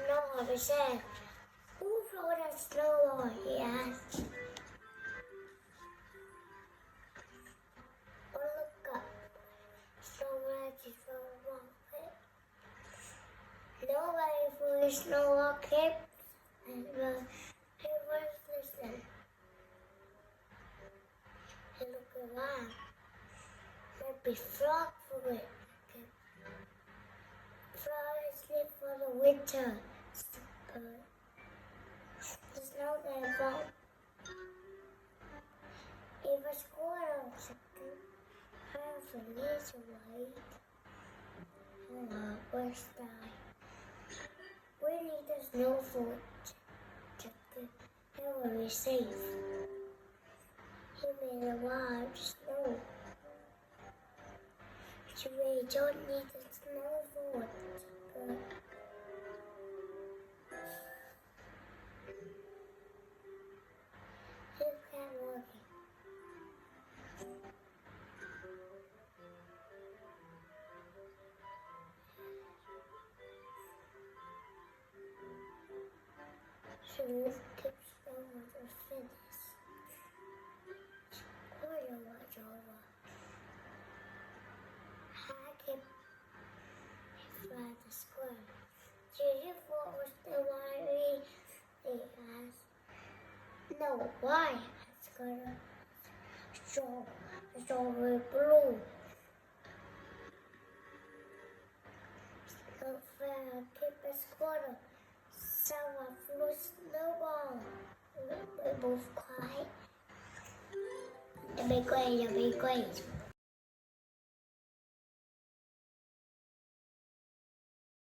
know how to say. Who wrote a snowball? He asked. Oh, look up. Snowball is for a walk. Nobody for a snowball came, and he was listening. He looked around. Maybe frog for it. Flowers live for the winter. The snow they fall. If a squirrel half a little white, where's die? We need the snow for it will be safe. He made a wild snow. We don't need the snow for it. He kept walking. So we kept snowing to finish. Squirrel was over. I kept fly the squirrel. Did you fall with the worry? They asked. No, why? asked Squirrel. Strawberry blue. No fair, keep a squirrel. Someone flew snowball. They both cried. The big way, the big way.